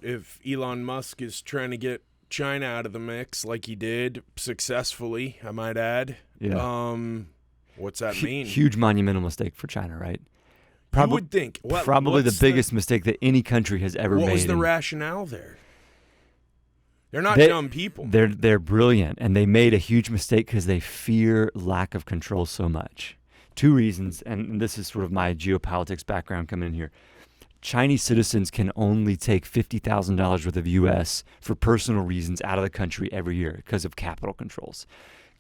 if Elon Musk is trying to get China out of the mix like he did successfully, I might add. Yeah. What's that mean? Huge monumental mistake for China, right? You would think. Probably the biggest mistake that any country has ever made. What was the rationale there? They're not dumb people. They're brilliant, and they made a huge mistake because they fear lack of control so much. Two reasons, and this is sort of my geopolitics background coming in here. Chinese citizens can only take $50,000 worth of U.S. for personal reasons out of the country every year because of capital controls.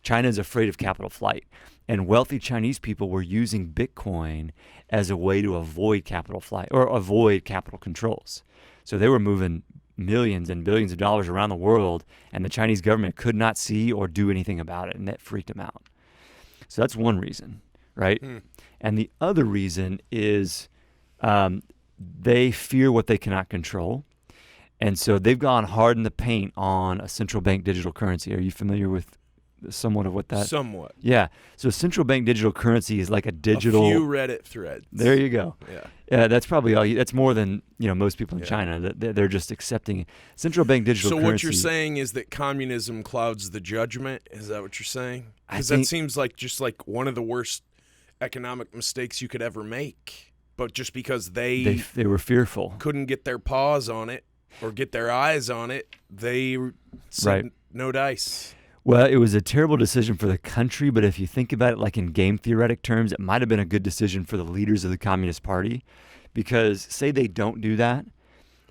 China is afraid of capital flight, and wealthy Chinese people were using Bitcoin as a way to avoid capital flight or avoid capital controls. So they were moving millions and billions of dollars around the world, and the Chinese government could not see or do anything about it, and that freaked them out. So that's one reason, right? And the other reason is they fear what they cannot control. And so they've gone hard in the paint on a central bank digital currency. Are you familiar with somewhat of what that? Somewhat. Yeah. So central bank digital currency is like a digital. A few Reddit threads. There you go. Yeah. That's probably all. That's more than most people in China. They're just accepting it. Central bank digital currency. So what you're saying is that communism clouds the judgment? Is that what you're saying? Because that seems like just like one of the worst economic mistakes you could ever make. But just because they were fearful, couldn't get their paws on it or get their eyes on it, they said no dice. Well, it was a terrible decision for the country, but if you think about it like in game theoretic terms, it might have been a good decision for the leaders of the Communist Party, because say they don't do that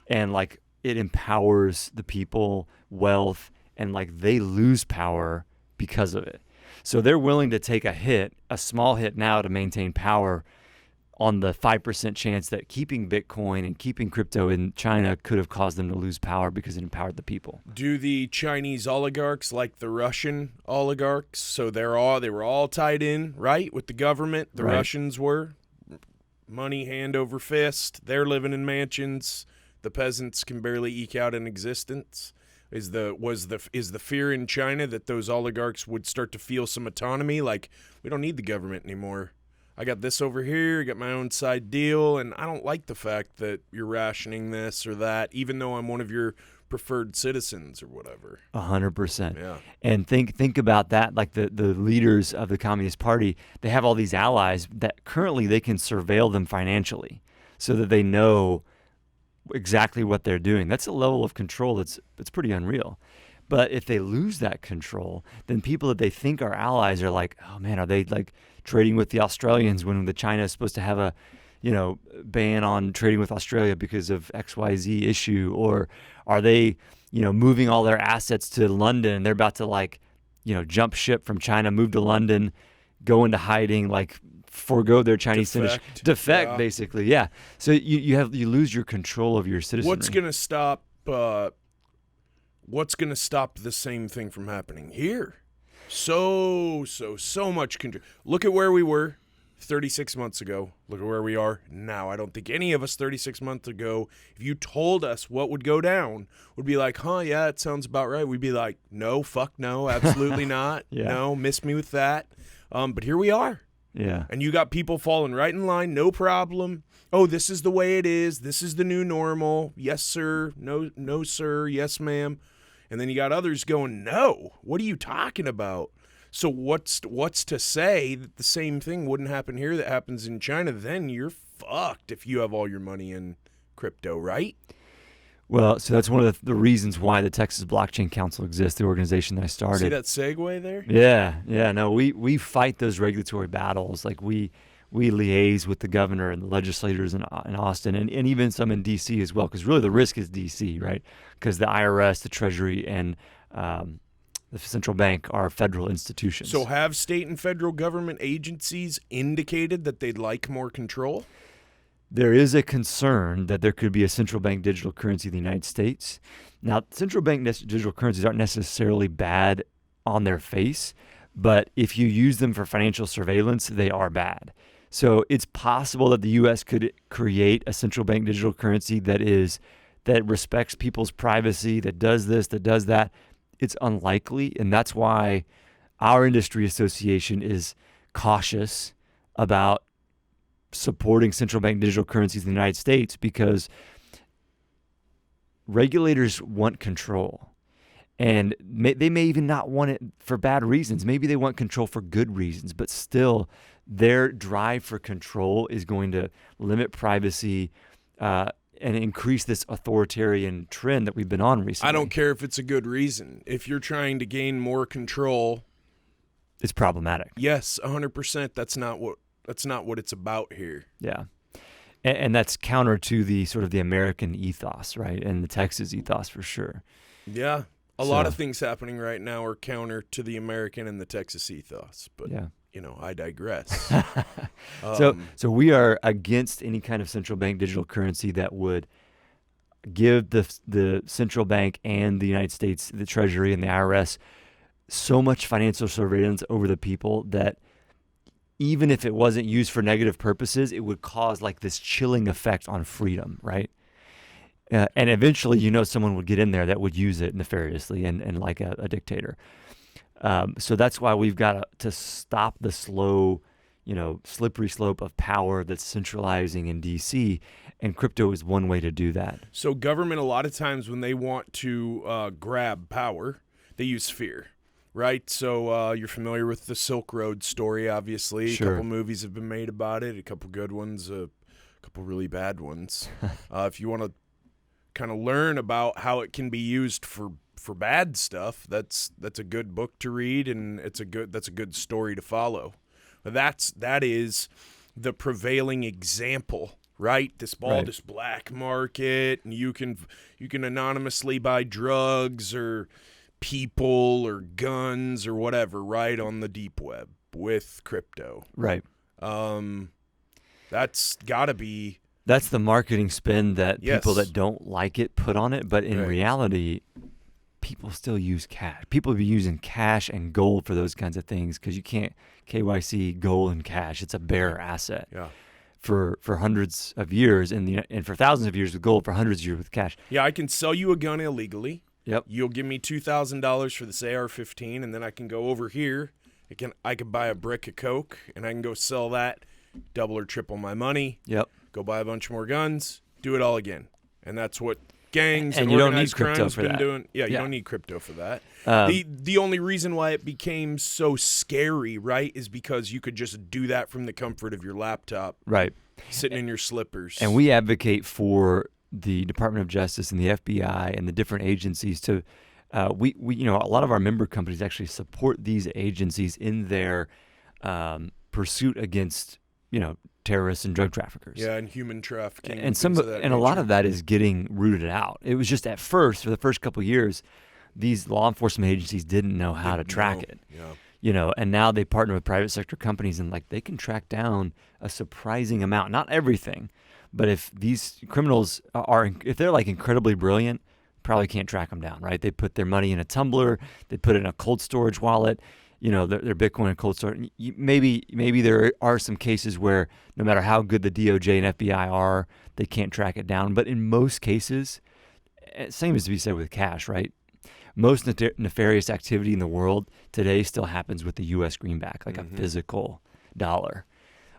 and like it empowers the people, wealth, and like they lose power because of it. So they're willing to take a small hit now to maintain power on the 5% chance that keeping Bitcoin and keeping crypto in China could have caused them to lose power because it empowered the people. Do the Chinese oligarchs like the Russian oligarchs? So they were all tied in, right, with the government. The Russians were money hand over fist. They're living in mansions. The peasants can barely eke out an existence. Is the fear in China that those oligarchs would start to feel some autonomy, like we don't need the government anymore? I got this over here, I got my own side deal, and I don't like the fact that you're rationing this or that, even though I'm one of your preferred citizens or whatever. 100%. Yeah. And think about that, like the leaders of the Communist Party, they have all these allies that currently they can surveil them financially so that they know exactly what they're doing. That's a level of control that's pretty unreal. But if they lose that control, then people that they think are allies are like, oh man, are they like trading with the Australians when the China is supposed to have a, ban on trading with Australia because of XYZ issue? Or are they, moving all their assets to London and they're about to jump ship from China, move to London, go into hiding, forego their Chinese citizenship, defect basically. Yeah. So you lose your control of your citizenry. What's going to stop the same thing from happening here? So much control. Look at where we were 36 months ago. Look at where we are now. I don't think any of us 36 months ago, if you told us what would go down, would be like, yeah, it sounds about right. We'd be like, no, fuck no, absolutely not. No, miss me with that. But here we are. Yeah. And you got people falling right in line, no problem. Oh, this is the way it is. This is the new normal. Yes, sir. No, sir. Yes, ma'am. And then you got others going, no, what are you talking about? So what's to say that the same thing wouldn't happen here that happens in China? Then you're fucked if you have all your money in crypto, right? Well, so that's one of the reasons why the Texas Blockchain Council exists, the organization that I started. See that segue there? Yeah. No, we fight those regulatory battles. Like we liaise with the governor and the legislators in Austin and even some in D.C. as well, because really the risk is D.C., right? Because the IRS, the Treasury, and the central bank are federal institutions. So have state and federal government agencies indicated that they'd like more control? There is a concern that there could be a central bank digital currency in the United States. Now, central bank digital currencies aren't necessarily bad on their face, but if you use them for financial surveillance, they are bad. So it's possible that the U.S. could create a central bank digital currency that respects people's privacy, that does this, that does that. It's unlikely, and that's why our industry association is cautious about supporting central bank digital currencies in the United States, because regulators want control. And they may even not want it for bad reasons. Maybe they want control for good reasons, but still their drive for control is going to limit privacy and increase this authoritarian trend that we've been on recently. I don't care if it's a good reason. If you're trying to gain more control, it's problematic. Yes, 100%. That's not what it's about here. Yeah. And that's counter to the sort of the American ethos, right? And the Texas ethos for sure. Yeah. A lot of things happening right now are counter to the American and the Texas ethos, but I digress. So we are against any kind of central bank digital currency that would give the central bank and the United States, the Treasury and the IRS, so much financial surveillance over the people that even if it wasn't used for negative purposes, it would cause like this chilling effect on freedom, right? And eventually, someone would get in there that would use it nefariously and like a dictator. So that's why we've got to stop the slow, slippery slope of power that's centralizing in D.C., and crypto is one way to do that. So government, a lot of times when they want to grab power, they use fear, right? So you're familiar with the Silk Road story, obviously. Sure. A couple movies have been made about it, a couple good ones, a couple really bad ones. If you want to kind of learn about how it can be used for bad stuff, that's a good book to read, and that's a good story to follow. That is the prevailing example, right? This black market, and you can anonymously buy drugs or people or guns or whatever, right, on the deep web with crypto. Right. That's got to be. That's the marketing spin that Yes. people that don't like it put on it. But in reality, people still use cash. People be using cash and gold for those kinds of things because you can't KYC gold and cash. It's a bearer asset for hundreds of years and for thousands of years with gold, for hundreds of years with cash. Yeah, I can sell you a gun illegally. Yep. You'll give me $2,000 for this AR-15, and then I can go over here. I can buy a brick of coke, and I can go sell that, double or triple my money. Yep. Go buy a bunch more guns, do it all again. And that's what gangs And and you don't organized need crypto crime's for been that. doing. Yeah, you Yeah. don't need crypto for that. Um, The only reason why it became so scary, right, is because you could just do that from the comfort of your laptop, Right. sitting in your slippers. And we advocate for the Department of Justice and the FBI and the different agencies to we a lot of our member companies actually support these agencies in their pursuit against terrorists and drug traffickers. Yeah, and human trafficking. And a a lot of that is getting rooted out. It was just at first, for the first couple of years, these law enforcement agencies didn't know how to track it. Yeah. And now they partner with private sector companies and they can track down a surprising amount, not everything, but if these criminals if they're incredibly brilliant, probably can't track them down, right? They put their money in a tumbler, they put it in a cold storage wallet, their Bitcoin in cold storage. Maybe there are some cases where no matter how good the DOJ and FBI are, they can't track it down. But in most cases, same as to be said with cash, right? Most nefarious activity in the world today still happens with the U.S. greenback, like a physical dollar.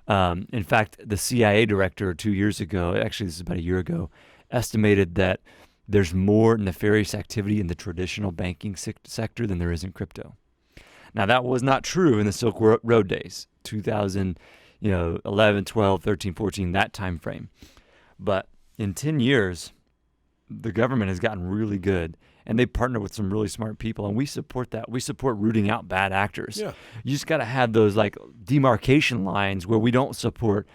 In fact, the CIA director 2 years ago, actually this is about a year ago, estimated that there's more nefarious activity in the traditional banking sector than there is in crypto. Now, that was not true in the Silk Road days, 2011, 12, 13, 14, that time frame. But in 10 years, the government has gotten really good, and they partner with some really smart people, and we support that. We support rooting out bad actors. Yeah. You just got to have those demarcation lines where we don't support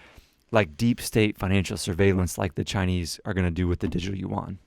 deep state financial surveillance like the Chinese are going to do with the digital yuan.